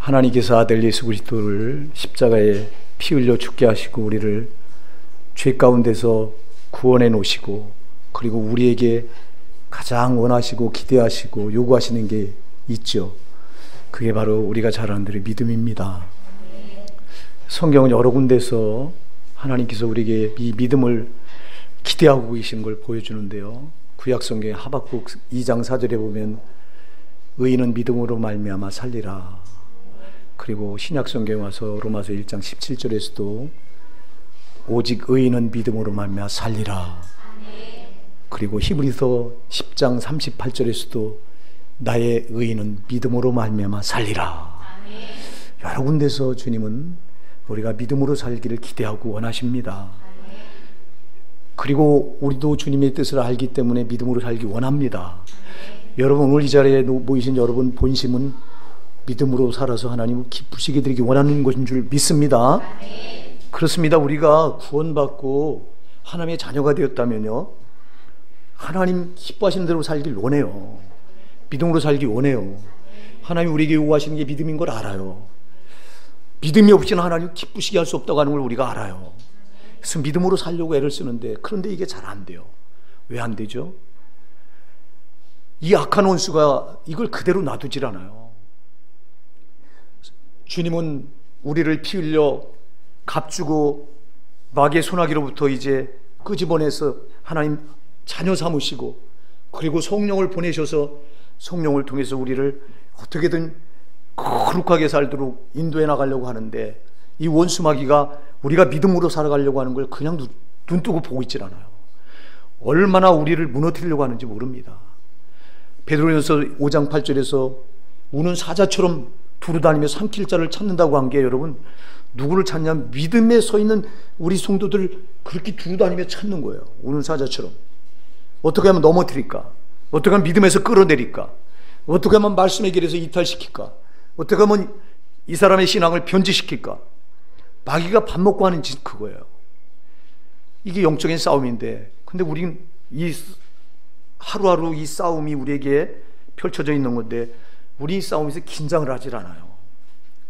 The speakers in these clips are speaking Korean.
하나님께서 아들 예수 그리스도를 십자가에 피 흘려 죽게 하시고 우리를 죄 가운데서 구원해 놓으시고, 그리고 우리에게 가장 원하시고 기대하시고 요구하시는 게 있죠. 그게 바로 우리가 잘 아는 대로 믿음입니다. 성경은 여러 군데서 하나님께서 우리에게 이 믿음을 기대하고 계시는 걸 보여주는데요. 구약성경 하박국 2장 4절에 보면 의인은 믿음으로 말미암아 살리라. 그리고 신약성경에 와서 로마서 1장 17절에서도 오직 의인은 믿음으로 말미암아 살리라. 그리고 히브리서 10장 38절에서도 나의 의인은 믿음으로 말미암아 살리라. 여러 군데서 주님은 우리가 믿음으로 살기를 기대하고 원하십니다. 그리고 우리도 주님의 뜻을 알기 때문에 믿음으로 살기 원합니다. 여러분, 오늘 이 자리에 모이신 여러분 본심은 믿음으로 살아서 하나님을 기쁘시게 드리기 원하는 것인 줄 믿습니다. 그렇습니다. 우리가 구원받고 하나님의 자녀가 되었다면요, 하나님 기뻐하시는 대로 살길 원해요. 믿음으로 살기 원해요. 하나님이 우리에게 요구하시는 게 믿음인 걸 알아요. 믿음이 없이는 하나님 기쁘시게 할 수 없다고 하는 걸 우리가 알아요. 그래서 믿음으로 살려고 애를 쓰는데, 그런데 이게 잘 안 돼요. 왜 안 되죠? 이 악한 원수가 이걸 그대로 놔두질 않아요. 주님은 우리를 피 흘려 값주고 마귀의 손아귀로부터 이제 끄집어내서 하나님 자녀 삼으시고, 그리고 성령을 보내셔서 성령을 통해서 우리를 어떻게든 거룩하게 살도록 인도해 나가려고 하는데, 이 원수 마귀가 우리가 믿음으로 살아가려고 하는 걸 그냥 눈 뜨고 보고 있질 않아요. 얼마나 우리를 무너뜨리려고 하는지 모릅니다. 베드로전서 5장 8절에서 우는 사자처럼 두루다니며 삼킬 자를 찾는다고 한 게, 여러분, 누구를 찾냐면 믿음에 서 있는 우리 성도들 그렇게 두루다니며 찾는 거예요. 우는 사자처럼. 어떻게 하면 넘어뜨릴까? 어떻게 하면 믿음에서 끌어내릴까? 어떻게 하면 말씀의 길에서 이탈시킬까? 어떻게 하면 이 사람의 신앙을 변질시킬까? 마귀가 밥 먹고 하는 짓 그거예요. 이게 영적인 싸움인데, 근데 우리는 이 하루하루 이 싸움이 우리에게 펼쳐져 있는 건데, 우리 이 싸움에서 긴장을 하질 않아요.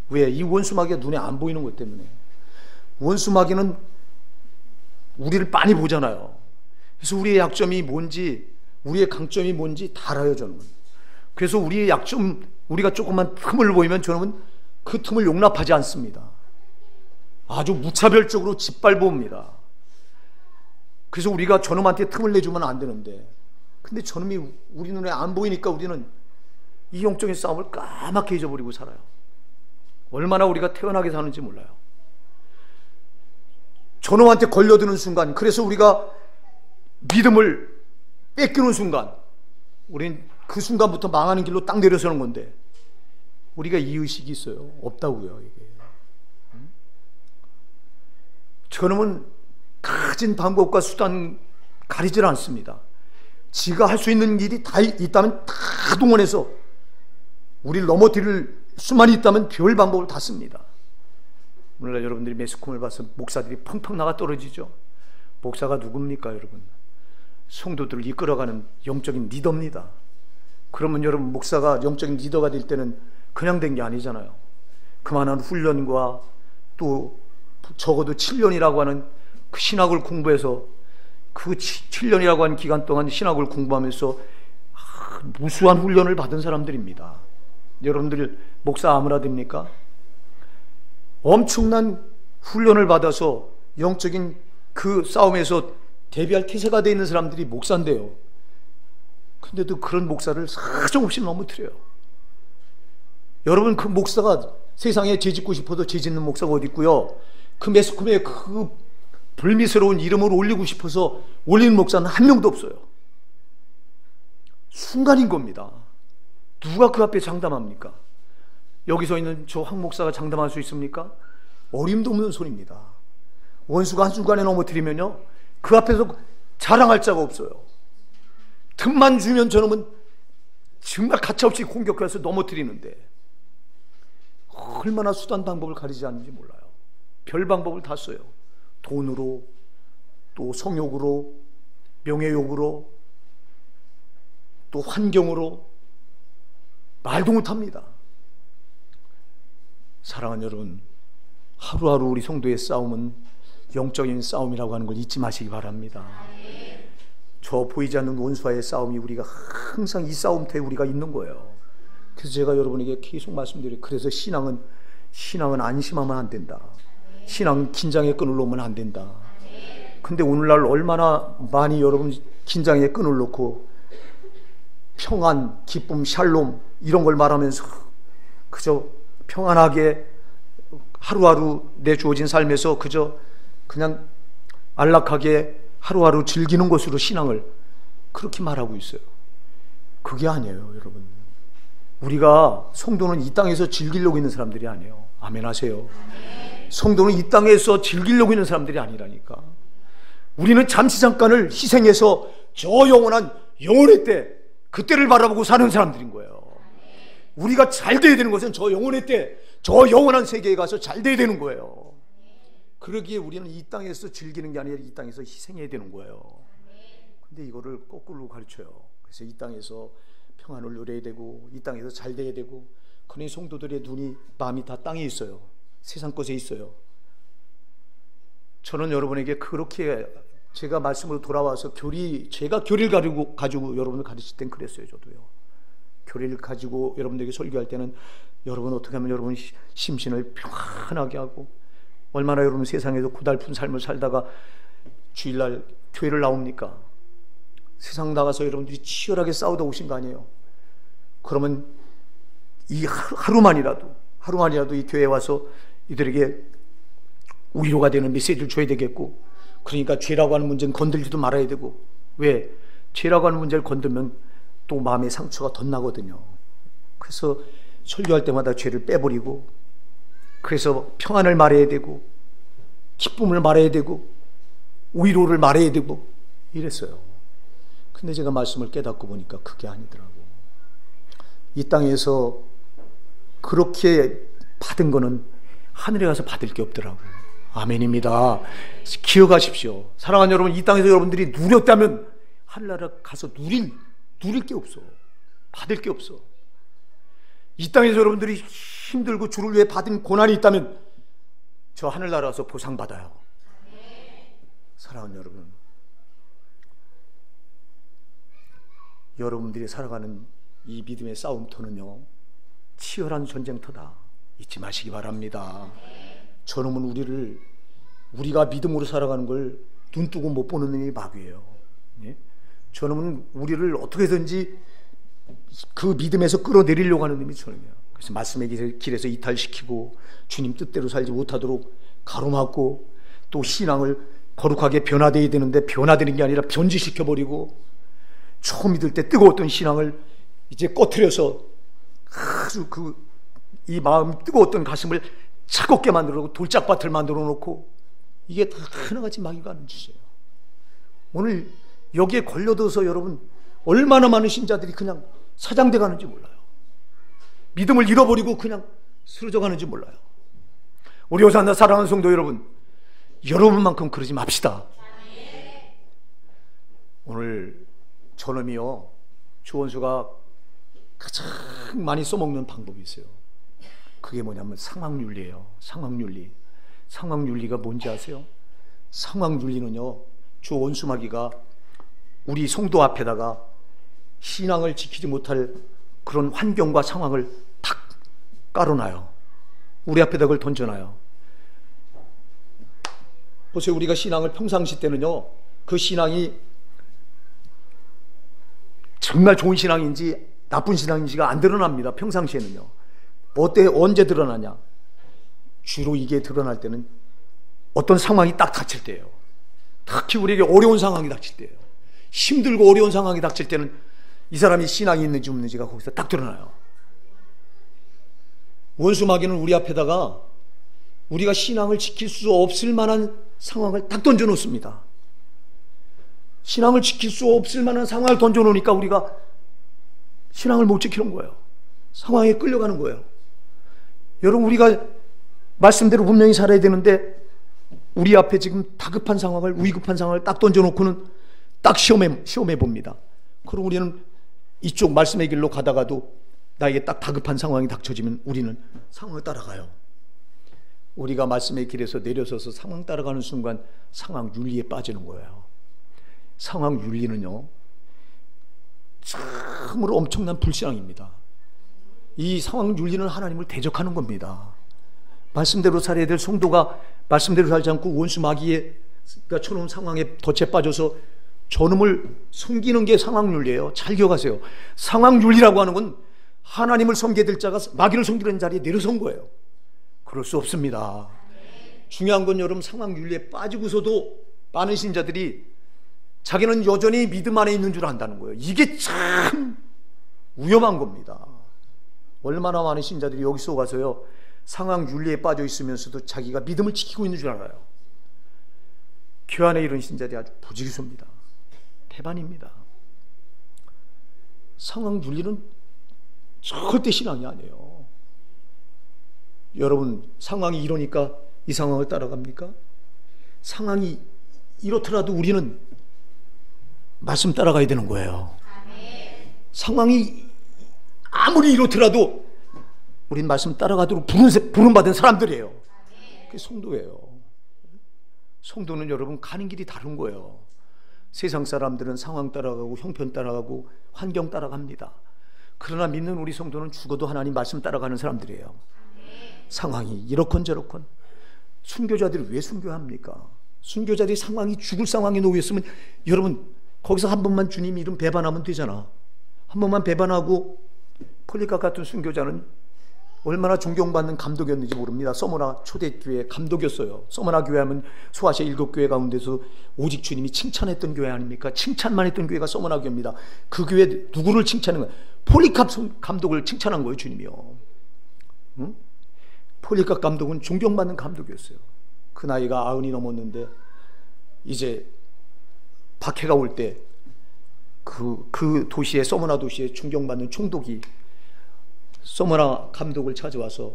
왜? 이 원수 마귀가 눈에 안 보이는 것 때문에. 원수 마귀는 우리를 빤히 보잖아요. 그래서 우리의 약점이 뭔지, 우리의 강점이 뭔지 다 알아요, 저는. 그래서 우리의 약점, 우리가 조금만 틈을 보이면 저는 그 틈을 용납하지 않습니다. 아주 무차별적으로 짓밟아옵니다. 그래서 우리가 저놈한테 틈을 내주면 안 되는데, 근데 저놈이 우리 눈에 안 보이니까 우리는 이 영적인 싸움을 까맣게 잊어버리고 살아요. 얼마나 우리가 태연하게 사는지 몰라요. 저놈한테 걸려드는 순간, 그래서 우리가 믿음을 뺏기는 순간, 우린 그 순간부터 망하는 길로 딱 내려서는 건데, 우리가 이 의식이 있어요? 없다고요, 이게. 저놈은 가진 방법과 수단 가리질 않습니다. 지가 할 수 있는 일이 다 있다면 다 동원해서 우리를 넘어뜨릴 수만 있다면 별 방법을 다 씁니다. 오늘날 여러분들이 매스컴을 봐서 목사들이 펑펑 나가 떨어지죠. 목사가 누굽니까, 여러분? 성도들을 이끌어가는 영적인 리더입니다. 그러면 여러분, 목사가 영적인 리더가 될 때는 그냥 된 게 아니잖아요. 그만한 훈련과 또 적어도 7년이라고 하는 그 신학을 공부해서, 그 7년이라고 하는 기간 동안 신학을 공부하면서 무수한 훈련을 받은 사람들입니다. 여러분들 목사 아무나 됩니까? 엄청난 훈련을 받아서 영적인 그 싸움에서 대비할 태세가 되어 있는 사람들이 목사인데요. 근데도 그런 목사를 사정없이 넘어뜨려요. 여러분, 그 목사가 세상에 죄짓고 싶어도 죄짓는 목사가 어디 있고요, 그 매스컴에 그 불미스러운 이름을 올리고 싶어서 올리는 목사는 한 명도 없어요. 순간인 겁니다. 누가 그 앞에 장담합니까? 여기서 있는 저 황 목사가 장담할 수 있습니까? 어림도 없는 소리입니다. 원수가 한순간에 넘어뜨리면요, 그 앞에서 자랑할 자가 없어요. 틈만 주면 저놈은 정말 가차없이 공격해서 넘어뜨리는데, 얼마나 수단 방법을 가리지 않는지 몰라요. 별 방법을 다 써요. 돈으로, 또 성욕으로, 명예욕으로, 또 환경으로, 말도 못합니다. 사랑하는 여러분, 하루하루 우리 성도의 싸움은 영적인 싸움이라고 하는 걸 잊지 마시기 바랍니다. 저 보이지 않는 원수와의 싸움이 우리가 항상 이 싸움터에 우리가 있는 거예요. 그래서 제가 여러분에게 계속 말씀드려요. 그래서 신앙은 안심하면 안 된다. 신앙은 긴장의 끈을 놓으면 안 된다. 근데 오늘날 얼마나 많이 여러분 긴장의 끈을 놓고 평안, 기쁨, 샬롬 이런 걸 말하면서 그저 평안하게 하루하루 내 주어진 삶에서 그저 그냥 안락하게 하루하루 즐기는 것으로 신앙을 그렇게 말하고 있어요. 그게 아니에요, 여러분. 우리가 성도는 이 땅에서 즐기려고 있는 사람들이 아니에요. 아멘 하세요. 성도는 이 땅에서 즐기려고 있는 사람들이 아니라니까. 우리는 잠시 잠깐을 희생해서 저 영원한 영혼의 때, 그때를 바라보고 사는 사람들인 거예요. 우리가 잘 돼야 되는 것은 저 영혼의 때, 저 영원한 세계에 가서 잘 돼야 되는 거예요. 그러기에 우리는 이 땅에서 즐기는 게 아니라 이 땅에서 희생해야 되는 거예요. 근데 이거를 거꾸로 가르쳐요. 그래서 이 땅에서 평안을 누려야 되고 이 땅에서 잘 돼야 되고, 그러니 성도들의 눈이 마음이 다 땅에 있어요. 세상 것에 있어요. 저는 여러분에게 그렇게 제가 말씀으로 돌아와서 제가 교리를 가지고 여러분을 가르칠 땐 그랬어요. 저도요. 교리를 가지고 여러분들에게 설교할 때는 여러분 어떻게 하면 여러분 심신을 평안하게 하고, 얼마나 여러분 세상에서 고달픈 삶을 살다가 주일날 교회를 나옵니까? 세상 나가서 여러분들이 치열하게 싸우다 오신 거 아니에요? 그러면 이 하루만이라도 이 교회에 와서 이들에게 위로가 되는 메시지를 줘야 되겠고, 그러니까 죄라고 하는 문제는 건들지도 말아야 되고. 왜? 죄라고 하는 문제를 건들면 또 마음의 상처가 덧나거든요. 그래서 설교할 때마다 죄를 빼버리고, 그래서 평안을 말해야 되고 기쁨을 말해야 되고 위로를 말해야 되고 이랬어요. 근데 제가 말씀을 깨닫고 보니까 그게 아니더라고. 이 땅에서 그렇게 받은 거는 하늘에 가서 받을 게 없더라고. 아멘입니다. 기억하십시오. 사랑하는 여러분, 이 땅에서 여러분들이 누렸다면 하늘나라 가서 누릴 게 없어. 받을 게 없어. 이 땅에서 여러분들이 힘들고 주를 위해 받은 고난이 있다면 저 하늘나라 가서 보상받아요. 사랑하는 여러분, 여러분들이 살아가는 이 믿음의 싸움터는요, 치열한 전쟁터다. 잊지 마시기 바랍니다. 저놈은 우리가 믿음으로 살아가는 걸 눈뜨고 못 보는 놈이 마귀예요. 예? 저놈은 우리를 어떻게든지 그 믿음에서 끌어내리려고 하는 놈이 저놈이에요. 그래서 말씀의 길에서 이탈시키고 주님 뜻대로 살지 못하도록 가로막고, 또 신앙을 거룩하게 변화되어야 되는데 변화되는 게 아니라 변질시켜버리고, 처음 믿을 때 뜨거웠던 신앙을 이제 꺼트려서 아주 이 마음 뜨거웠던 가슴을 차갑게 만들어 놓고 돌짝밭을 만들어 놓고, 이게 다 하나같이 마귀가 하는 짓이에요. 오늘 여기에 걸려들어서 여러분 얼마나 많은 신자들이 그냥 사장돼 가는지 몰라요. 믿음을 잃어버리고 그냥 쓰러져 가는지 몰라요. 우리 호산나 사랑하는 성도 여러분, 여러분만큼 그러지 맙시다. 오늘 저놈이요, 주원수가 가장 많이 써먹는 방법이 있어요. 그게 뭐냐면 상황윤리예요. 상황윤리가 뭔지 아세요? 상황윤리는요, 주 원수마귀가 우리 성도 앞에다가 신앙을 지키지 못할 그런 환경과 상황을 탁 깔아놔요. 우리 앞에다 그걸 던져놔요. 보세요. 우리가 신앙을 평상시 때는요, 그 신앙이 정말 좋은 신앙인지 나쁜 신앙인지가 안 드러납니다. 평상시에는요. 언제 드러나냐? 주로 이게 드러날 때는 어떤 상황이 딱 닥칠 때예요. 특히 우리에게 어려운 상황이 닥칠 때예요. 힘들고 어려운 상황이 닥칠 때는 이 사람이 신앙이 있는지 없는지가 거기서 딱 드러나요. 원수마귀는 우리 앞에다가 우리가 신앙을 지킬 수 없을 만한 상황을 딱 던져놓습니다. 신앙을 지킬 수 없을 만한 상황을 던져놓으니까 우리가 신앙을 못 지키는 거예요. 상황에 끌려가는 거예요. 여러분, 우리가 말씀대로 분명히 살아야 되는데 우리 앞에 지금 다급한 상황을, 위급한 상황을 딱 던져놓고는 딱 시험해 봅니다. 그럼 우리는 이쪽 말씀의 길로 가다가도 나에게 딱 다급한 상황이 닥쳐지면 우리는 상황을 따라가요. 우리가 말씀의 길에서 내려서서 상황 따라가는 순간 상황 윤리에 빠지는 거예요. 상황 윤리는요, 참으로 엄청난 불신앙입니다. 이 상황 윤리는 하나님을 대적하는 겁니다. 말씀대로 살아야 될 성도가 말씀대로 살지 않고 원수 마귀가 쳐놓은 상황에 덫에 빠져서 저놈을 섬기는 게 상황 윤리예요. 잘 기억하세요. 상황 윤리라고 하는 건 하나님을 섬겨야 될 자가 마귀를 섬기는 자리에 내려선 거예요. 그럴 수 없습니다. 중요한 건 여러분, 상황 윤리에 빠지고서도 많은 신자들이 자기는 여전히 믿음 안에 있는 줄 안다는 거예요. 이게 참 위험한 겁니다. 얼마나 많은 신자들이 여기 속아서요, 상황 윤리에 빠져 있으면서도 자기가 믿음을 지키고 있는 줄 알아요. 교회 안에 이런 신자들이 아주 부지기수입니다. 배반입니다. 상황 윤리는 절대 신앙이 아니에요. 여러분, 상황이 이러니까 이 상황을 따라갑니까? 상황이 이렇더라도 우리는 말씀 따라가야 되는 거예요. 상황이 아무리 이렇더라도 우린 말씀 따라가도록 부름받은 사람들이에요. 그게 성도예요. 성도는 여러분 가는 길이 다른 거예요. 세상 사람들은 상황 따라가고 형편 따라가고 환경 따라갑니다. 그러나 믿는 우리 성도는 죽어도 하나님 말씀 따라가는 사람들이에요. 상황이 이렇건 저렇건. 순교자들이 왜 순교합니까? 순교자들이 상황이 죽을 상황에 놓였으면 여러분 거기서 한 번만 주님 이름 배반하면 되잖아. 한 번만 배반하고, 폴리캅 같은 순교자는 얼마나 존경받는 감독이었는지 모릅니다. 서머나 초대교회 감독이었어요. 서머나 교회 하면 소아시아 7교회 가운데서 오직 주님이 칭찬했던 교회 아닙니까? 칭찬만 했던 교회가 서머나 교회입니다. 그 교회 누구를 칭찬한 거예요? 폴리캅 감독을 칭찬한 거예요, 주님이요. 응? 폴리캅 감독은 존경받는 감독이었어요. 그 나이가 90이 넘었는데 이제 박해가 올 때 그 도시에, 서머나 도시에 존경받는 총독이 서머나 감독을 찾아와서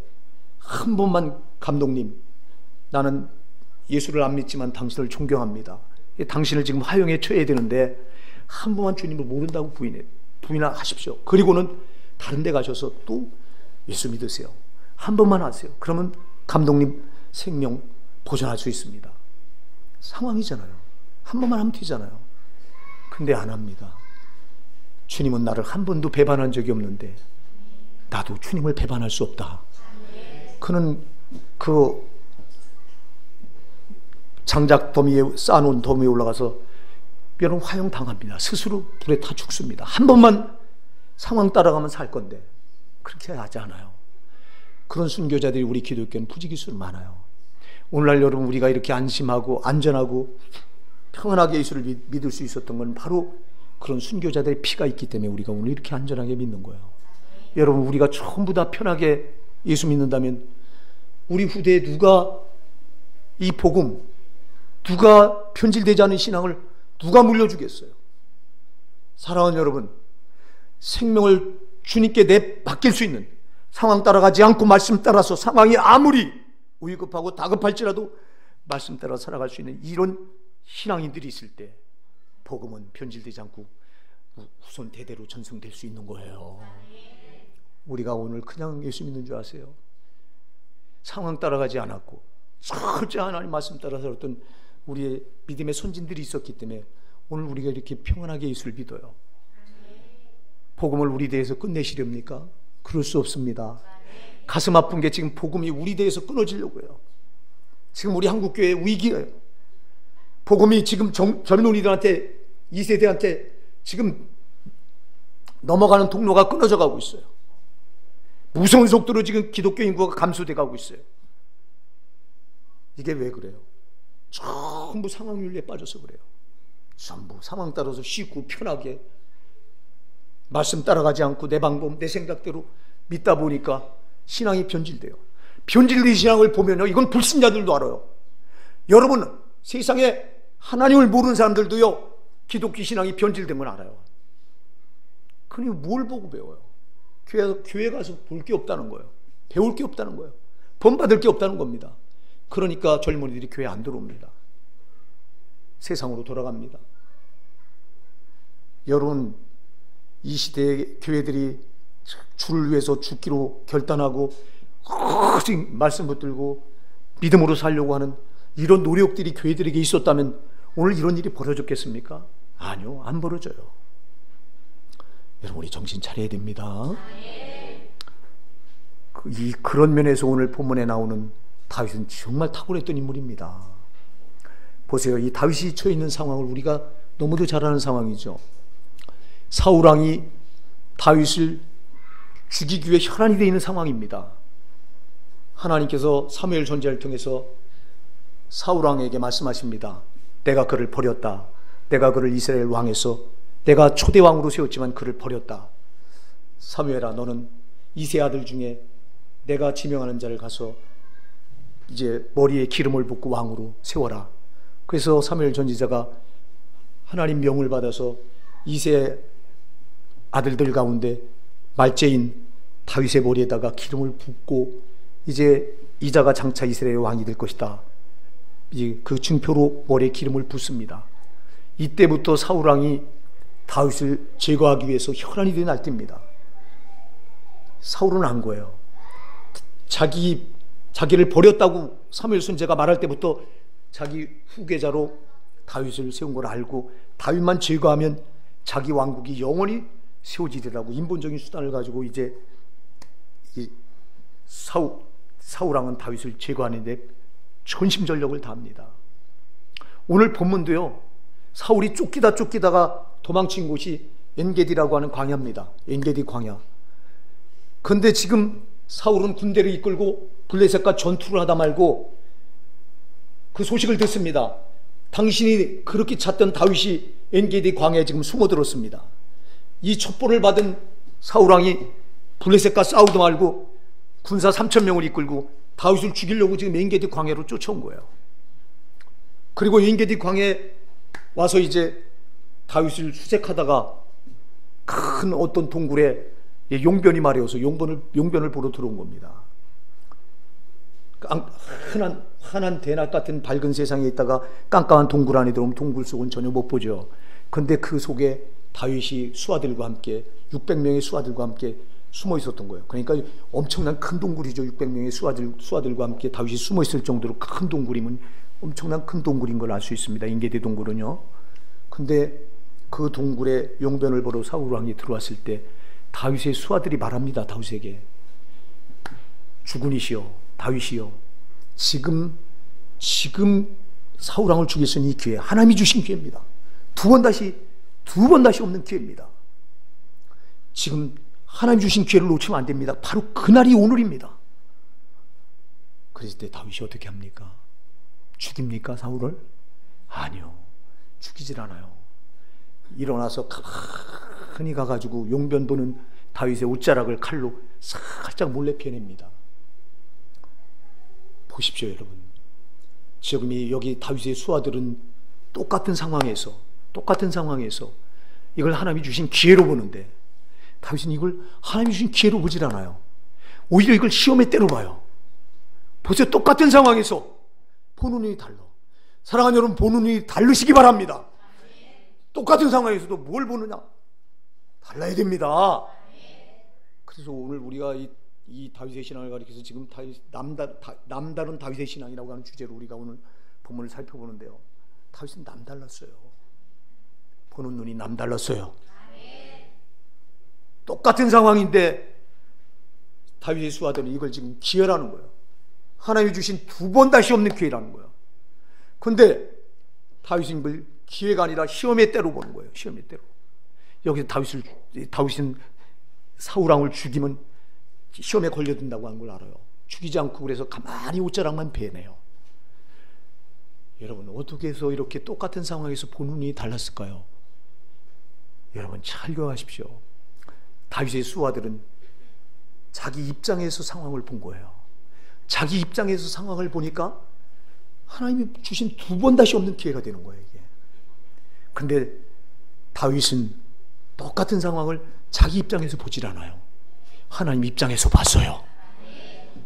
한 번만, 감독님, 나는 예수를 안 믿지만 당신을 존경합니다. 당신을 지금 화형에 처해야 되는데 한 번만 주님을 모른다고 부인하십시오. 그리고는 다른 데 가셔서 또 예수 믿으세요. 한 번만 하세요. 그러면 감독님 생명 보존할 수 있습니다. 상황이잖아요. 한 번만 하면 되잖아요. 근데 안 합니다. 주님은 나를 한 번도 배반한 적이 없는데 나도 주님을 배반할 수 없다. 그는 그 장작 더미에 쌓아놓은 더미에 올라가서 여러분 화형 당합니다. 스스로 불에 타 죽습니다. 한 번만 상황 따라가면 살 건데 그렇게 하지 않아요. 그런 순교자들이 우리 기독교는 부지기수로 많아요. 오늘날 여러분 우리가 이렇게 안심하고 안전하고 평안하게 예수를 믿을 수 있었던 건 바로 그런 순교자들의 피가 있기 때문에 우리가 오늘 이렇게 안전하게 믿는 거예요. 여러분 우리가 전부 다 편하게 예수 믿는다면 우리 후대에 누가 이 복음, 누가 편질되지 않은 신앙을 누가 물려주겠어요? 사랑하는 여러분, 생명을 주님께 맡길 수 있는, 상황 따라가지 않고 말씀 따라서 상황이 아무리 위급하고 다급할지라도 말씀 따라 살아갈 수 있는 이런 신앙인들이 있을 때 복음은 변질되지 않고 후손 대대로 전승될 수 있는 거예요. 우리가 오늘 그냥 예수 믿는 줄 아세요? 상황 따라가지 않았고 철저히 하나님 말씀 따라 살았던 우리의 믿음의 선진들이 있었기 때문에 오늘 우리가 이렇게 평안하게 예수를 믿어요. 복음을 우리 대에서 끝내시렵니까? 그럴 수 없습니다. 가슴 아픈 게 지금 복음이 우리 대에서 끊어지려고 해요. 지금 우리 한국교회 위기예요. 복음이 지금 젊은이들한테, 2세대한테 지금 넘어가는 통로가 끊어져 가고 있어요. 무서운 속도로 지금 기독교 인구가 감소돼 가고 있어요. 이게 왜 그래요? 전부 상황 윤리에 빠져서 그래요. 전부 상황 따라서 쉽고 편하게 말씀 따라가지 않고 내 방법, 내 생각대로 믿다 보니까 신앙이 변질돼요. 변질된 신앙을 보면요, 이건 불신자들도 알아요. 여러분, 세상에 하나님을 모르는 사람들도요, 기독교 신앙이 변질된 건 알아요. 그러니 뭘 보고 배워요? 교회 가서 볼 게 없다는 거예요. 배울 게 없다는 거예요. 본받을 게 없다는 겁니다. 그러니까 젊은이들이 교회 안 들어옵니다. 세상으로 돌아갑니다. 여러분, 이 시대의 교회들이 주를 위해서 죽기로 결단하고 오직 말씀 붙들고 믿음으로 살려고 하는 이런 노력들이 교회들에게 있었다면 오늘 이런 일이 벌어졌겠습니까? 아니요, 안 벌어져요. 여러분, 우리 정신 차려야 됩니다. 그런 면에서 오늘 본문에 나오는 다윗은 정말 탁월했던 인물입니다. 보세요. 이 다윗이 처해 있는 상황을 우리가 너무도 잘 아는 상황이죠. 사울왕이 다윗을 죽이기 위해 혈안이 되어 있는 상황입니다. 하나님께서 사무엘 선지자를 통해서 사울왕에게 말씀하십니다. 내가 그를 버렸다. 내가 그를 이스라엘 왕에서 내가 초대왕으로 세웠지만 그를 버렸다. 사무엘아, 너는 이세 아들 중에 내가 지명하는 자를 가서 이제 머리에 기름을 붓고 왕으로 세워라. 그래서 사무엘 선지자가 하나님 명을 받아서 이세 아들들 가운데 말째인 다윗의 머리에다가 기름을 붓고 이제 이자가 장차 이스라엘의 왕이 될 것이다. 이제 그 증표로 머리에 기름을 붓습니다. 이때부터 사울왕이 다윗을 제거하기 위해서 혈안이 된 날때입니다. 사울은 안 거예요. 자기를 버렸다고 사무엘 선지자가 말할 때부터 자기 후계자로 다윗을 세운 걸 알고 다윗만 제거하면 자기 왕국이 영원히 세워지리라고 인본적인 수단을 가지고 이제 사울왕은 다윗을 제거하는데 전심전력을 다합니다. 오늘 본문도요, 사울이 쫓기다가 도망친 곳이 엔게디라고 하는 광야입니다. 엔게디 광야. 그런데 지금 사울은 군대를 이끌고 블레셋과 전투를 하다 말고 그 소식을 듣습니다. 당신이 그렇게 찾던 다윗이 엔게디 광야에 지금 숨어들었습니다. 이 첩보를 받은 사울왕이 블레셋과 싸우도 말고 군사 3,000명을 이끌고 다윗을 죽이려고 지금 엔게디 광야로 쫓아온 거예요. 그리고 엔게디 광야에 와서 이제 다윗을 수색하다가 큰 어떤 동굴에 용변이 마려워서 용변을 보러 들어온 겁니다. 환한 대낮 같은 밝은 세상에 있다가 깜깜한 동굴 안에 들어오면 동굴 속은 전혀 못 보죠. 그런데 그 속에 다윗이 수하들과 함께 600명의 수하들과 함께 숨어 있었던 거예요. 그러니까 엄청난 큰 동굴이죠. 600명의 수하들과 함께 다윗이 숨어 있을 정도로 큰 동굴이면 엄청난 큰 동굴인 걸 알 수 있습니다. 인게디 동굴은요. 근데 그 동굴에 용변을 보러 사울왕이 들어왔을 때 다윗의 수하들이 말합니다. 다윗에게, 주군이시여, 다윗이여, 지금 사울왕을 죽일 수 있는 이 기회, 하나님이 주신 기회입니다. 두 번 다시 없는 기회입니다. 지금 하나님 주신 기회를 놓치면 안 됩니다. 바로 그날이 오늘입니다. 그랬을 때 다윗이 어떻게 합니까? 죽입니까, 사울을? 아니요, 죽이질 않아요. 일어나서 가만히 가가지고 용변 보는 다윗의 옷자락을 칼로 살짝 몰래 펴냅니다. 보십시오, 여러분. 지금 여기 다윗의 수하들은 똑같은 상황에서 이걸 하나님이 주신 기회로 보는데 다윗은 이걸 하나님이 주신 기회로 보질 않아요. 오히려 이걸 시험의 때로 봐요. 보세요, 똑같은 상황에서 보는 눈이 달라. 사랑하는 여러분, 보는 눈이 다르시기 바랍니다. 똑같은 상황에서도 뭘 보느냐? 달라야 됩니다. 그래서 오늘 우리가 이 다윗의 신앙을 가리켜서 지금 남다른 다윗의 신앙이라고 하는 주제로 우리가 오늘 본문을 살펴보는데요. 다윗은 남달랐어요. 보는 눈이 남달랐어요. 똑같은 상황인데 다윗의 수하들은 이걸 지금 기회라는 거예요. 하나님이 주신 두 번 다시 없는 기회라는 거예요. 그런데 다윗은 이걸 기회가 아니라 시험의 때로 보는 거예요. 시험의 때로. 여기서 다윗은 사울왕을 죽이면 시험에 걸려든다고 하는 걸 알아요. 죽이지 않고 그래서 가만히 옷자락만 베네요. 여러분, 어떻게 해서 이렇게 똑같은 상황에서 보는 눈이 달랐을까요? 여러분, 잘 기억하십시오. 다윗의 수하들은 자기 입장에서 상황을 본 거예요. 자기 입장에서 상황을 보니까 하나님이 주신 두 번 다시 없는 기회가 되는 거예요, 이게. 근데 다윗은 똑같은 상황을 자기 입장에서 보질 않아요. 하나님 입장에서 봤어요.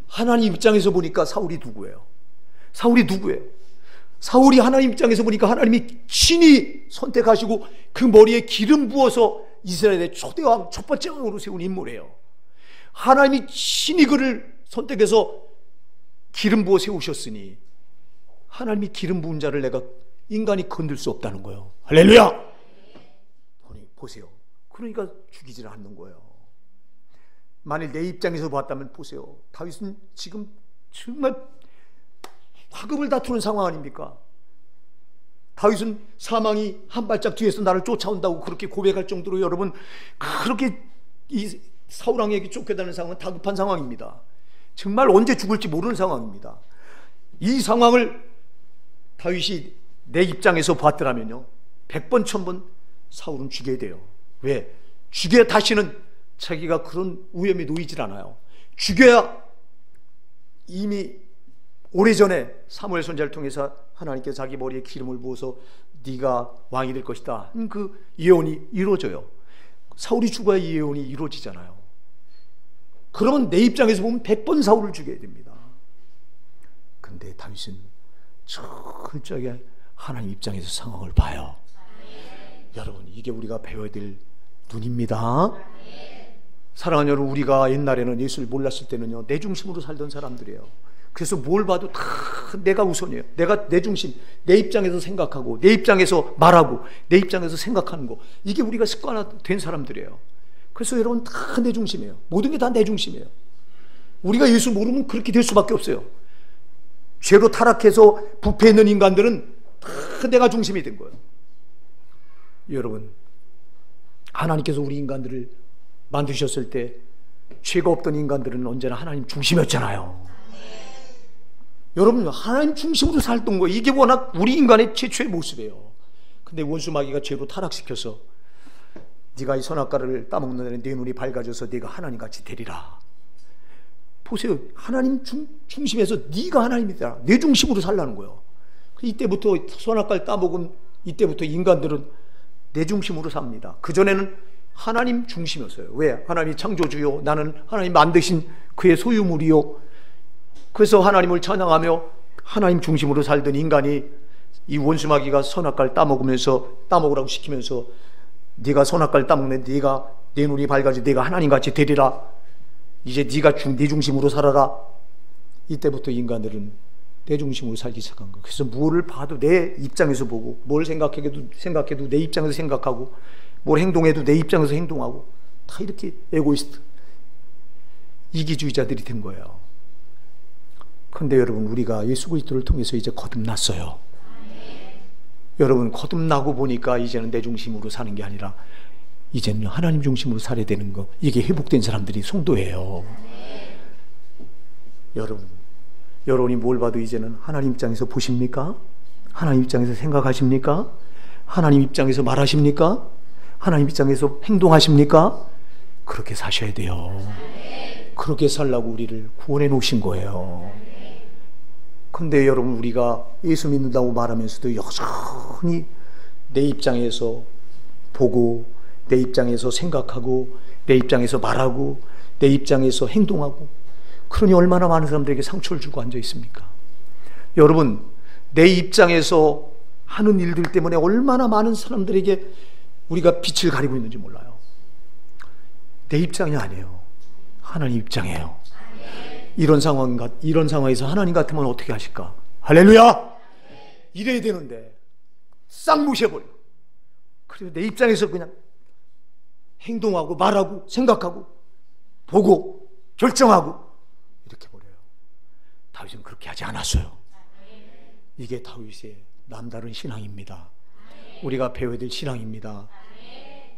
하나님 입장에서 보니까 사울이 누구예요? 사울이 하나님 입장에서 보니까 하나님이 친히 선택하시고 그 머리에 기름 부어서 이스라엘의 초대왕, 첫 번째 왕으로 세운 인물이에요. 하나님이 친히 그를 선택해서 기름 부어 세우셨으니 하나님이 기름 부은 자를 내가 인간이 건들 수 없다는 거예요. 할렐루야! 보세요. 그러니까 죽이질 않는 거예요. 만일 내 입장에서 봤다면 보세요. 다윗은 지금 정말 화급을 다투는 상황 아닙니까? 다윗은 사망이 한 발짝 뒤에서 나를 쫓아온다고 그렇게 고백할 정도로 여러분 그렇게 이 사울 왕에게 쫓겨다니는 상황은 다급한 상황입니다. 정말 언제 죽을지 모르는 상황입니다. 이 상황을 다윗이 내 입장에서 봤더라면요 100번 1000번 사울은 죽여야 돼요. 왜? 죽여야 다시는 자기가 그런 위험에 놓이질 않아요. 죽여야 이미 오래전에 사무엘 선지자를 통해서 하나님께서 자기 머리에 기름을 부어서 네가 왕이 될 것이다 그 예언이 이루어져요. 사울이 죽어야 이 예언이 이루어지잖아요. 그러면 내 입장에서 보면 100번 사울을 죽여야 됩니다. 근데 다윗은 철저하게 하나님 입장에서 상황을 봐요. 여러분 이게 우리가 배워야 될 눈입니다. 사랑하는 여러분, 우리가 옛날에는 예수를 몰랐을 때는요 내 중심으로 살던 사람들이에요. 그래서 뭘 봐도 다 내가 우선이에요. 내가 내 중심, 내 입장에서 생각하고 내 입장에서 말하고 내 입장에서 생각하는 거, 이게 우리가 습관화된 사람들이에요. 그래서 여러분 다 내 중심이에요. 모든 게 다 내 중심이에요. 우리가 예수 모르면 그렇게 될 수밖에 없어요. 죄로 타락해서 부패 있는 인간들은 다 내가 중심이 된 거예요. 여러분, 하나님께서 우리 인간들을 만드셨을 때 죄가 없던 인간들은 언제나 하나님 중심이었잖아요. 여러분, 하나님 중심으로 살던 거예요. 이게 워낙 우리 인간의 최초의 모습이에요. 근데 원수 마귀가 죄로 타락시켜서 네가 이 선악과를 따먹는 데는 내 눈이 밝아져서 네가 하나님같이 되리라. 보세요. 하나님 중심에서 네가 하나님이다. 내 중심으로 살라는 거예요. 이때부터 선악과를 따먹은 이때부터 인간들은 내 중심으로 삽니다. 그전에는 하나님 중심이었어요. 왜? 하나님이 창조주요, 나는 하나님 만드신 그의 소유물이요. 그래서 하나님을 찬양하며 하나님 중심으로 살던 인간이 이 원수마귀가 선악과를 따먹으라고 시키면서 네가 선악과를 따먹는 네가 내 눈이 밝아지 네가 하나님같이 되리라. 이제 네가 내 중심으로 살아라. 이때부터 인간들은 내 중심으로 살기 시작한 거예요. 그래서 무엇을 봐도 내 입장에서 보고, 뭘 생각해도 내 입장에서 생각하고, 뭘 행동해도 내 입장에서 행동하고, 다 이렇게 에고이스트, 이기주의자들이 된 거예요. 그런데 여러분, 우리가 예수 그리스도를 통해서 이제 거듭났어요. 여러분, 거듭나고 보니까 이제는 내 중심으로 사는 게 아니라 이제는 하나님 중심으로 살아야 되는 거, 이게 회복된 사람들이 성도예요. 여러분이 뭘 봐도 이제는 하나님 입장에서 보십니까? 하나님 입장에서 생각하십니까? 하나님 입장에서 말하십니까? 하나님 입장에서 행동하십니까? 그렇게 사셔야 돼요. 그렇게 살라고 우리를 구원해 놓으신 거예요. 근데 여러분, 우리가 예수 믿는다고 말하면서도 여전히 내 입장에서 보고, 내 입장에서 생각하고, 내 입장에서 말하고, 내 입장에서 행동하고, 그러니 얼마나 많은 사람들에게 상처를 주고 앉아 있습니까? 여러분, 내 입장에서 하는 일들 때문에 얼마나 많은 사람들에게 우리가 빛을 가리고 있는지 몰라요. 내 입장이 아니에요. 하나님 입장이에요. 이런 상황에서 하나님 같으면 어떻게 하실까? 할렐루야! 이래야 되는데 싹 무시해버려. 그래서 내 입장에서 그냥 행동하고 말하고 생각하고 보고 결정하고 이렇게 버려요. 다윗은 그렇게 하지 않았어요. 이게 다윗의 남다른 신앙입니다. 우리가 배워야 될 신앙입니다.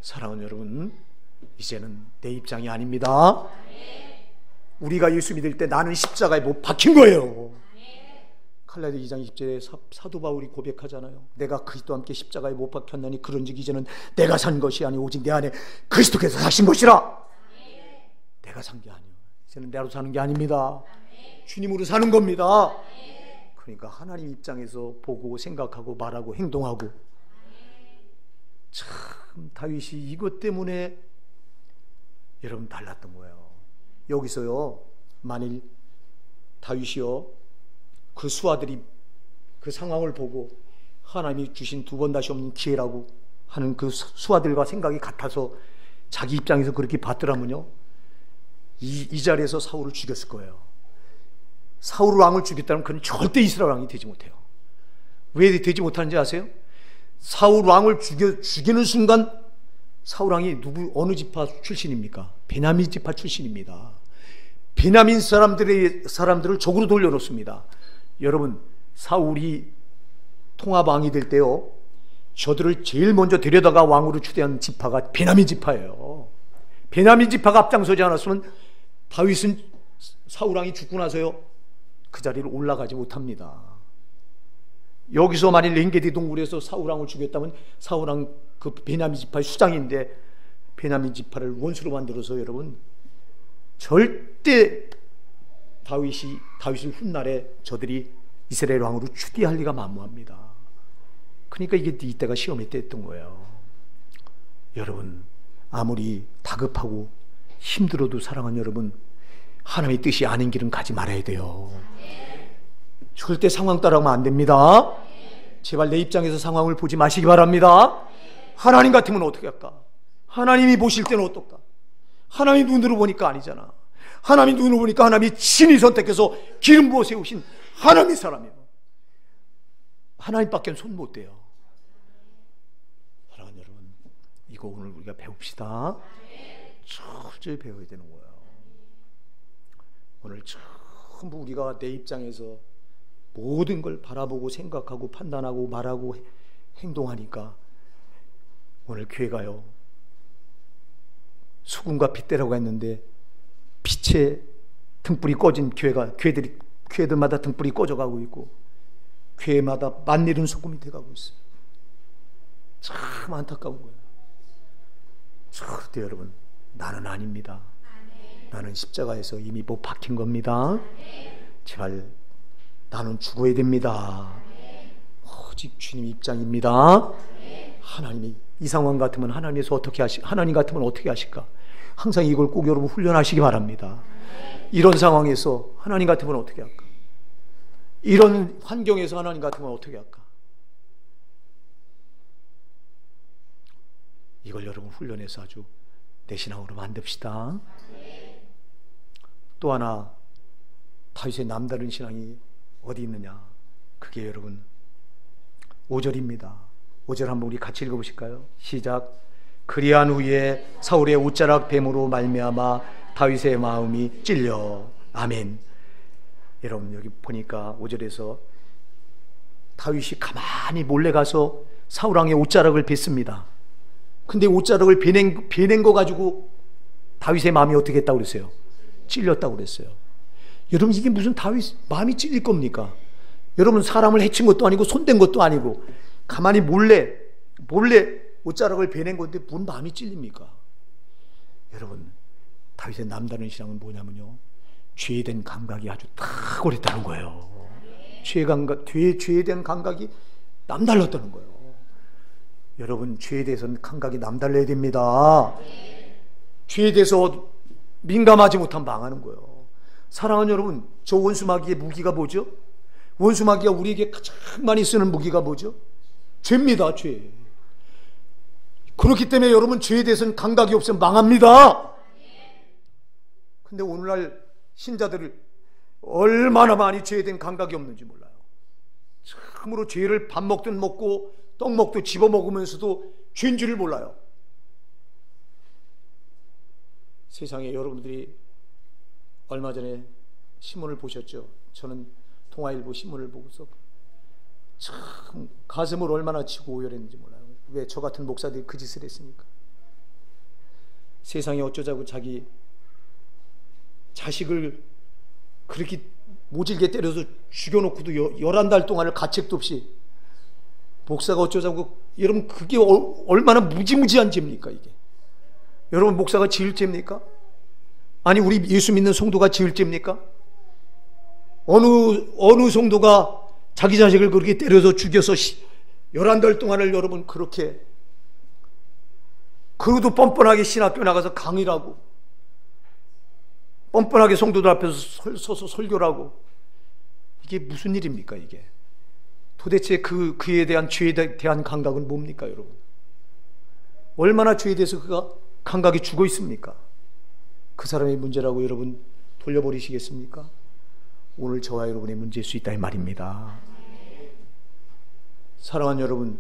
사랑하는 여러분, 이제는 내 입장이 아닙니다. 우리가 예수 믿을 때 나는 십자가에 못 박힌 거예요. 갈라디아 2장 20절에 사도 바울이 고백하잖아요. 내가 그리스도와 함께 십자가에 못 박혔나니 그런즉 이제는 내가 산 것이 아니 오직 내 안에 그리스도께서 사신 것이라. 내가 산 게 아니에요. 이제는 내로 사는 게 아닙니다. 주님으로 사는 겁니다. 그러니까 하나님 입장에서 보고 생각하고 말하고 행동하고. 참 다윗이 이것 때문에 여러분 달랐던 거예요. 여기서요, 만일 다윗이요 그 수하들이 그 상황을 보고 하나님이 주신 두 번 다시 없는 기회라고 하는 그 수하들과 생각이 같아서 자기 입장에서 그렇게 봤더라면요, 이 자리에서 사울을 죽였을 거예요. 사울 왕을 죽였다면 그는 절대 이스라엘 왕이 되지 못해요. 왜 되지 못하는지 아세요? 사울 왕을 죽이는 순간 사울 왕이 어느 지파 출신입니까? 베냐민 지파 출신입니다. 베냐민 사람들을 적으로 돌려놓습니다. 여러분, 사울이 통합왕이 될 때요, 저들을 제일 먼저 데려다가 왕으로 추대한 지파가 베냐민 지파예요. 베냐민 지파가 앞장서지 않았으면 다윗은 사울 왕이 죽고 나서요, 그 자리를 올라가지 못합니다. 여기서 만일 렌게디 동굴에서 사울 왕을 죽였다면 사울 왕 그 베냐민 지파의 수장인데 베냐민 지파를 원수로 만들어서 여러분 절대 다윗을 훗날에 저들이 이스라엘 왕으로 추대할 리가 만무합니다. 그러니까 이게 이때가 시험의 때였던 거예요. 여러분, 아무리 다급하고 힘들어도 사랑하는 여러분, 하나님의 뜻이 아닌 길은 가지 말아야 돼요. 절대 상황 따라가면 안 됩니다. 제발 내 입장에서 상황을 보지 마시기 바랍니다. 하나님 같으면 어떻게 할까? 하나님이 보실 때는 어떨까? 하나님 눈으로 보니까 아니잖아. 하나님 눈으로 보니까 하나님이 친히 선택해서 기름 부어 세우신 하나님의 사람이에요. 하나님밖에 손 못 대요. 사랑하는 여러분, 이거 오늘 우리가 배웁시다. 철저히 배워야 되는 거예요. 오늘 전부 우리가 내 입장에서 모든 걸 바라보고 생각하고 판단하고 말하고 행동하니까 오늘 교회가요, 수금과 핏대라고 했는데 빛의 등불이 꺼진 교회들마다 등불이 꺼져가고 있고 교회마다 만일은 소금이 돼가고 있어요. 참 안타까운 거예요. 절대 여러분, 나는 아닙니다. 나는 십자가에서 이미 못 박힌 겁니다. 제발 나는 죽어야 됩니다. 오직 주님 입장입니다. 하나님이 이 상황 같으면 하나님 같으면 어떻게 하실까? 항상 이걸 꼭 여러분 훈련하시기 바랍니다. 이런 상황에서 하나님 같으면 어떻게 할까? 이런 환경에서 하나님 같으면 어떻게 할까? 이걸 여러분 훈련해서 아주 내 신앙으로 만듭시다. 또 하나, 다윗의 남다른 신앙이 어디 있느냐? 그게 여러분 5절입니다. 5절 한번 우리 같이 읽어보실까요? 시작. 그리한 후에 사울의 옷자락 뱀으로 말미암아 다윗의 마음이 찔려. 아멘. 여러분, 여기 보니까 5절에서 다윗이 가만히 몰래 가서 사울 왕의 옷자락을 뱉습니다. 근데 옷자락을 베낸 거 가지고 다윗의 마음이 어떻게 했다고 그랬어요? 찔렸다고 그랬어요. 여러분, 이게 무슨 다윗 마음이 찔릴 겁니까? 여러분, 사람을 해친 것도 아니고 손댄 것도 아니고 가만히 몰래 옷자락을 베낸 건데 무슨 마음이 찔립니까? 여러분, 다윗의 남다른 신앙은 뭐냐면요, 죄에 대한 감각이 아주 탁월했다는 거예요. 죄에 대한 감각이 남달랐다는 거예요. 여러분, 죄에 대해서는 감각이 남달라야 됩니다. 죄에 대해서 민감하지 못하면 망하는 거예요. 사랑하는 여러분, 저 원수마귀의 무기가 뭐죠? 원수마귀가 우리에게 가장 많이 쓰는 무기가 뭐죠? 죄입니다. 죄. 그렇기 때문에 여러분, 죄에 대해서는 감각이 없으면 망합니다. 근데 오늘날 신자들을 얼마나 많이 죄에 대한 감각이 없는지 몰라요. 참으로 죄를 밥 먹든 먹고 떡 먹든 집어 먹으면서도 죄인 줄을 몰라요. 세상에 여러분들이 얼마 전에 신문을 보셨죠? 저는 동아일보 신문을 보고서 참 가슴을 얼마나 치고 오열했는지 몰라요. 왜 저 같은 목사들이 그 짓을 했습니까? 세상에 어쩌자고 자기 자식을 그렇게 모질게 때려서 죽여놓고도 11달 동안을 가책도 없이 목사가 어쩌자고. 여러분, 그게 얼마나 무지무지한 죄입니까 이게? 여러분, 목사가 지을 죄입니까? 아니, 우리 예수 믿는 성도가 지을 죄입니까? 어느 성도가 자기 자식을 그렇게 때려서 죽여서 11달 동안을 여러분 그렇게, 그러도 뻔뻔하게 신학교 나가서 강의를 하고 뻔뻔하게 성도들 앞에서 서서 설교를 하고, 이게 무슨 일입니까 이게? 도대체 그에 대한 죄에 대한 감각은 뭡니까 여러분? 얼마나 죄에 대해서 그가 감각이 죽어 있습니까? 그 사람의 문제라고 여러분 돌려버리시겠습니까? 오늘 저와 여러분의 문제일 수 있다 이 말입니다. 사랑하는 여러분,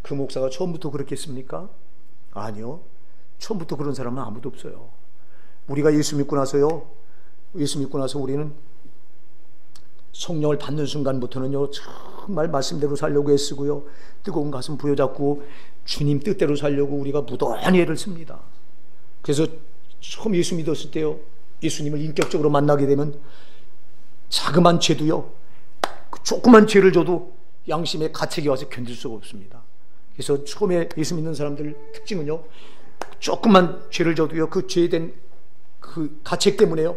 그 목사가 처음부터 그렇겠습니까? 아니요. 처음부터 그런 사람은 아무도 없어요. 우리가 예수 믿고 나서요, 예수 믿고 나서 우리는 성령을 받는 순간부터는요, 정말 말씀대로 살려고 애쓰고요, 뜨거운 가슴 부여잡고 주님 뜻대로 살려고 우리가 무던히 애를 씁니다. 그래서 처음 예수 믿었을 때요, 예수님을 인격적으로 만나게 되면 자그만 죄도요, 조그만 죄를 줘도 양심의 가책이 와서 견딜 수가 없습니다. 그래서 처음에 예수 믿는 사람들 특징은요, 조그만 죄를 져도요, 그 죄에 대한 그 가책 때문에요,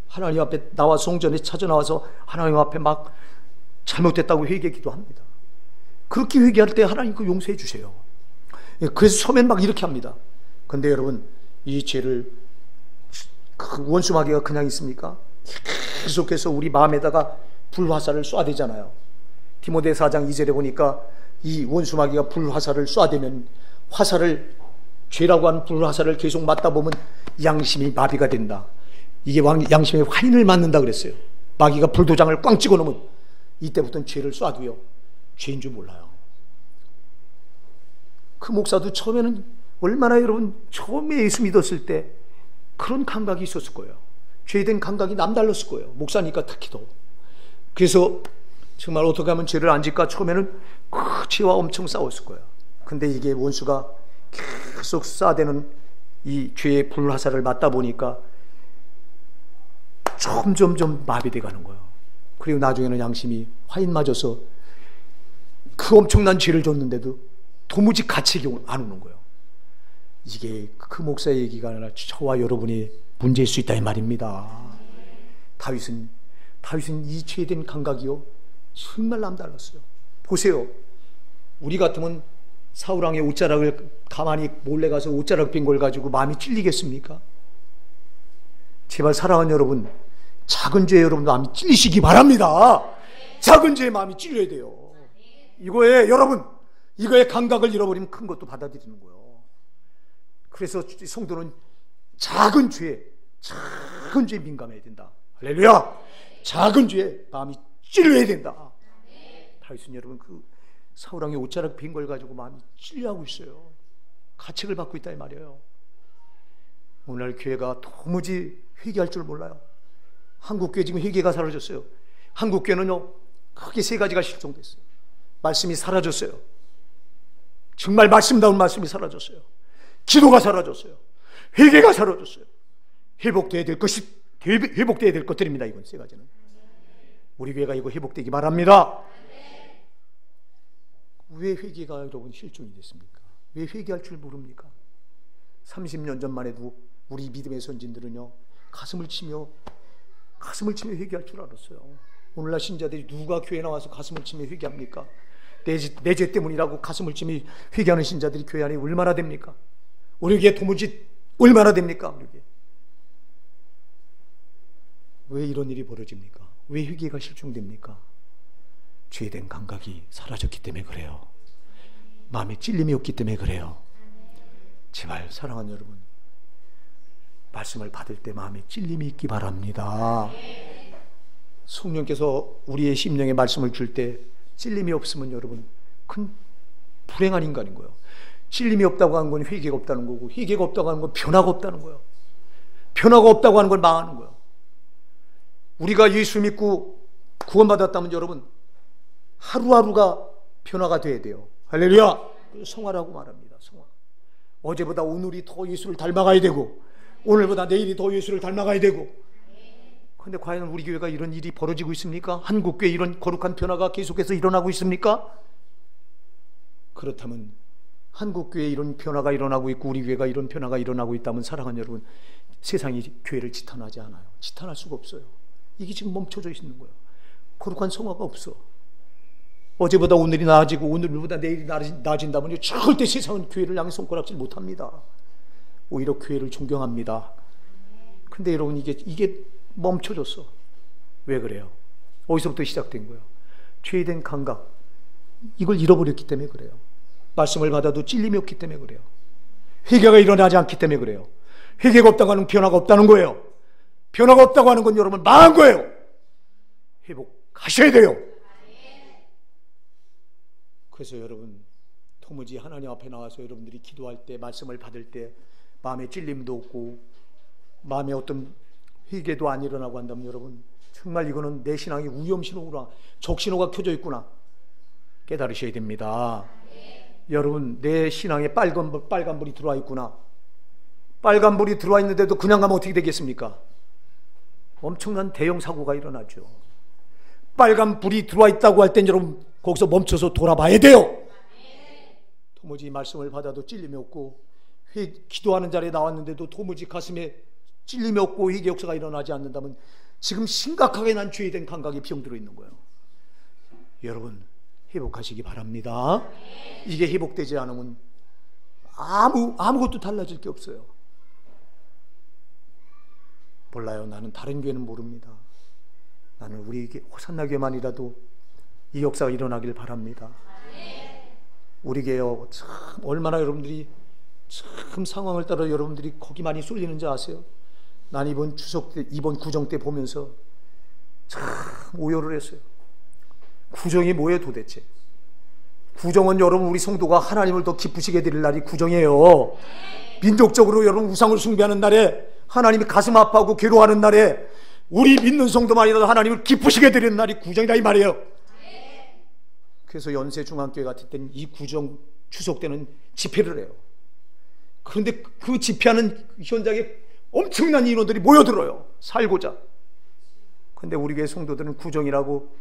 하나님 앞에 나와 성전에 찾아 나와서 하나님 앞에 막 잘못됐다고 회개해 기도합니다. 그렇게 회개할 때 하나님 그 용서해 주세요. 그래서 처음엔 막 이렇게 합니다. 근데 여러분, 이 죄를 그 원수 마귀가 그냥 있습니까? 계속해서 우리 마음에다가 불화살을 쏴대잖아요. 디모데 4장 2절에 보니까 이 원수 마귀가 불화살을 쏴대면, 화살을, 죄라고 하는 불화살을 계속 맞다 보면 양심이 마비가 된다. 이게 양심의 화인을 맞는다 그랬어요. 마귀가 불도장을 꽝 찍어 놓으면 이때부터는 죄를 쏴도요, 죄인 줄 몰라요. 그 목사도 처음에는 얼마나 여러분, 처음에 예수 믿었을 때 그런 감각이 있었을 거예요. 죄에 대한 감각이 남달랐을 거예요. 목사니까 특히 더. 그래서 정말 어떻게 하면 죄를 안 질까 처음에는 그 죄와 엄청 싸웠을 거예요. 근데 이게 원수가 계속 쏴대는 이 죄의 불화살을 맞다 보니까 점점점 마비돼 가는 거예요. 그리고 나중에는 양심이 화인 맞아서 그 엄청난 죄를 줬는데도 도무지 가책이 안 오는 거예요. 이게 그 목사의 얘기가 아니라 저와 여러분이 문제일 수 있다 이 말입니다. 다윗은 이 죄에 대한 감각이요, 정말 남달랐어요. 보세요. 우리 같으면 사울왕의 옷자락을 가만히 몰래 가서 옷자락 빈 걸 가지고 마음이 찔리겠습니까? 제발 사랑하는 여러분, 작은 죄에 여러분 마음이 찔리시기 바랍니다. 작은 죄에 마음이 찔려야 돼요. 이거에 여러분, 이거의 감각을 잃어버리면 큰 것도 받아들이는 거예요. 그래서 성도는 작은 죄에 민감해야 된다. 할렐루야! 작은 죄에 마음이 찔려야 된다. 다윗은 여러분 그 사울왕의 옷자락 빈 걸 가지고 마음이 찔려하고 있어요. 가책을 받고 있다 이 말이에요. 오늘 교회가 도무지 회개할 줄 몰라요. 한국교회 지금 회개가 사라졌어요. 한국교회는요, 크게 세 가지가 실종됐어요. 말씀이 사라졌어요. 정말 말씀다운 말씀이 사라졌어요. 기도가 사라졌어요. 회개가 사라졌어요. 회복돼야 될 것들입니다. 이건 세 가지는. 우리 교회가 이거 회복되기 바랍니다. 왜 회개가 여러분 실종이 됐습니까? 왜 회개할 줄 모릅니까? 30년 전만 해도 우리 믿음의 선진들은요, 가슴을 치며 회개할 줄 알았어요. 오늘날 신자들이 누가 교회 나와서 가슴을 치며 회개합니까? 내 죄 때문이라고 가슴을 치며 회개하는 신자들이 교회 안에 얼마나 됩니까? 우리 교회 도무지 얼마나 됩니까? 우리 교회. 왜 이런 일이 벌어집니까? 왜 회개가 실종됩니까? 죄에 대한 감각이 사라졌기 때문에 그래요. 마음에 찔림이 없기 때문에 그래요. 제발 사랑하는 여러분, 말씀을 받을 때 마음에 찔림이 있기 바랍니다. 성령께서 우리의 심령에 말씀을 줄 때 찔림이 없으면 여러분 큰 불행한 인간인 거예요. 찔림이 없다고 하는 건 회개가 없다는 거고, 회개가 없다고 하는 건 변화가 없다는 거예요. 변화가 없다고 하는 건 망하는 거예요. 우리가 예수 믿고 구원받았다면 여러분 하루하루가 변화가 돼야 돼요. 할렐루야! 성화라고 말합니다. 성화. 어제보다 오늘이 더 예수를 닮아가야 되고, 오늘보다 내일이 더 예수를 닮아가야 되고. 그런데 과연 우리 교회가 이런 일이 벌어지고 있습니까? 한국교회 이런 거룩한 변화가 계속해서 일어나고 있습니까? 그렇다면 한국교회에 이런 변화가 일어나고 있고 우리 교회가 이런 변화가 일어나고 있다면 사랑하는 여러분, 세상이 교회를 지탄하지 않아요. 지탄할 수가 없어요. 이게 지금 멈춰져 있는 거예요. 거룩한 성화가 없어. 어제보다 오늘이 나아지고 오늘보다 내일이 나아진다면 절대 세상은 교회를 향해 손가락질 못합니다. 오히려 교회를 존경합니다. 근데 여러분 이게 멈춰졌어. 왜 그래요? 어디서부터 시작된 거예요? 죄에 대한 감각, 이걸 잃어버렸기 때문에 그래요. 말씀을 받아도 찔림이 없기 때문에 그래요. 회개가 일어나지 않기 때문에 그래요. 회개가 없다고 하는 변화가 없다는 거예요. 변화가 없다고 하는 건 여러분 망한 거예요. 회복하셔야 돼요. 그래서 여러분, 도무지 하나님 앞에 나와서 여러분들이 기도할 때, 말씀을 받을 때 마음에 찔림도 없고 마음에 어떤 회개도 안 일어나고 한다면 여러분, 정말 이거는 내 신앙이 위험신호구나, 적신호가 켜져 있구나 깨달으셔야 됩니다. 여러분, 내 신앙에 빨간불이 들어와 있구나. 빨간불이 들어와 있는데도 그냥 가면 어떻게 되겠습니까? 엄청난 대형 사고가 일어나죠. 빨간불이 들어와 있다고 할 땐 여러분, 거기서 멈춰서 돌아봐야 돼요. 도무지 말씀을 받아도 찔림이 없고, 기도하는 자리에 나왔는데도 도무지 가슴에 찔림이 없고 회개 역사가 일어나지 않는다면 지금 심각하게 난 죄에 감각이 병들어 있는 거예요. 여러분, 회복하시기 바랍니다. 이게 회복되지 않으면 아무것도 달라질 게 없어요. 몰라요. 나는 다른 교회는 모릅니다. 나는 우리 호산나 교회만이라도 이 역사가 일어나길 바랍니다. 우리 교회요, 참 얼마나 여러분들이 참 상황을 따라 여러분들이 거기 많이 쏠리는지 아세요? 난 이번 추석 때, 이번 구정 때 보면서 참 오열을 했어요. 구정이 뭐예요 도대체? 구정은 여러분, 우리 성도가 하나님을 더 기쁘시게 드릴 날이 구정이에요. 민족적으로 여러분 우상을 숭배하는 날에, 하나님이 가슴 아파하고 괴로워하는 날에 우리 믿는 성도만이라도 하나님을 기쁘시게 드리는 날이 구정이다 이 말이에요. 그래서 연세중앙교회 같은 때는 이 구정 추석 때는 집회를 해요. 그런데 그 집회하는 현장에 엄청난 인원들이 모여들어요, 살고자. 그런데 우리 교회 성도들은 구정이라고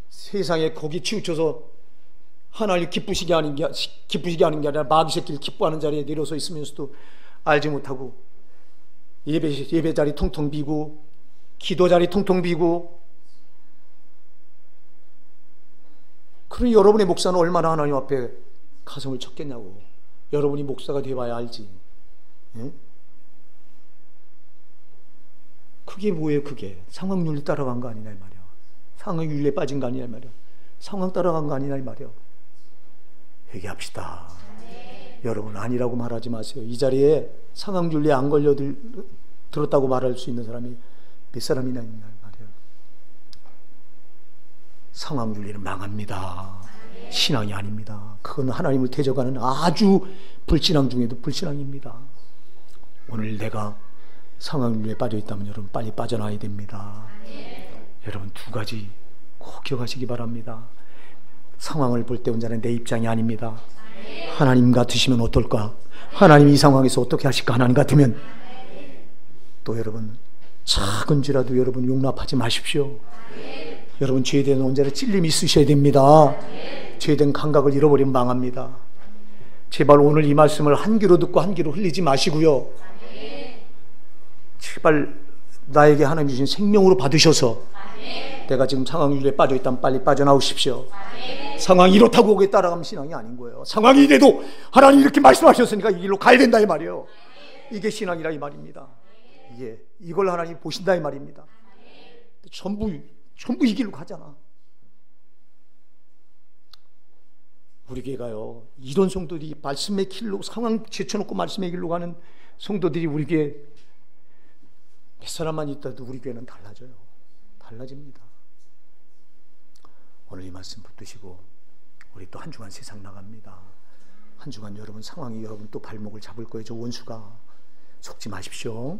세상에 거기 치우쳐서 하나님 기쁘시게 하는 게 아니라 마귀 새끼를 기뻐하는 자리에 내려서 있으면서도 알지 못하고 예배 자리 텅텅 비고 기도 자리 텅텅 비고. 그럼 여러분의 목사는 얼마나 하나님 앞에 가슴을 쳤겠냐고. 여러분이 목사가 돼봐야 알지. 예? 그게 뭐예요? 그게 상황윤리 따라간 거 아니냐 이 말이야. 상황윤리에 빠진 거 아니냐 이 말이야. 상황 따라간 거 아니냐 이 말이야. 회개합시다. 여러분, 아니라고 말하지 마세요. 이 자리에 상황윤리에 안 들었다고 말할 수 있는 사람이 몇 사람이나 있냐 말이에요. 상황윤리는 망합니다. 신앙이 아닙니다. 그건 하나님을 대적하는 아주 불신앙 중에도 불신앙입니다. 오늘 내가 상황윤리에 빠져 있다면 여러분 빨리 빠져나와야 됩니다. 여러분, 두 가지 꼭 기억하시기 바랍니다. 상황을 볼 때 혼자는 내 입장이 아닙니다. 하나님 같으시면 어떨까? 하나님 이 상황에서 어떻게 하실까? 하나님 같으면. 또 여러분, 작은 죄라도 여러분 용납하지 마십시오. 여러분, 죄에 대한 언제나 찔림이 있으셔야 됩니다. 죄에 대한 감각을 잃어버리면 망합니다. 제발 오늘 이 말씀을 한 귀로 듣고 한 귀로 흘리지 마시고요. 제발 나에게 하나님 주신 생명으로 받으셔서 내가 지금 상황윤리에 빠져 있다면 빨리 빠져나오십시오. 상황이 이렇다고 거기에 따라가면 신앙이 아닌 거예요. 상황이 이래도 하나님 이렇게 말씀하셨으니까 이 길로 가야 된다 이 말이에요. 이게 신앙이라 이 말입니다. 이걸 하나님 보신다 이 말입니다. 전부 이 길로 가잖아. 우리 교회가요, 이런 성도들이 말씀의 길로, 상황 제쳐놓고 말씀의 길로 가는 성도들이 우리 교회 몇 사람만 있다도 우리 교회는 달라져요. 달라집니다. 오늘 이 말씀 붙드시고 우리 또 한 주간 세상 나갑니다. 한 주간 여러분 상황이 여러분 또 발목을 잡을 거예요. 저 원수가. 속지 마십시오.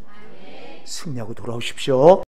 승리하고 돌아오십시오.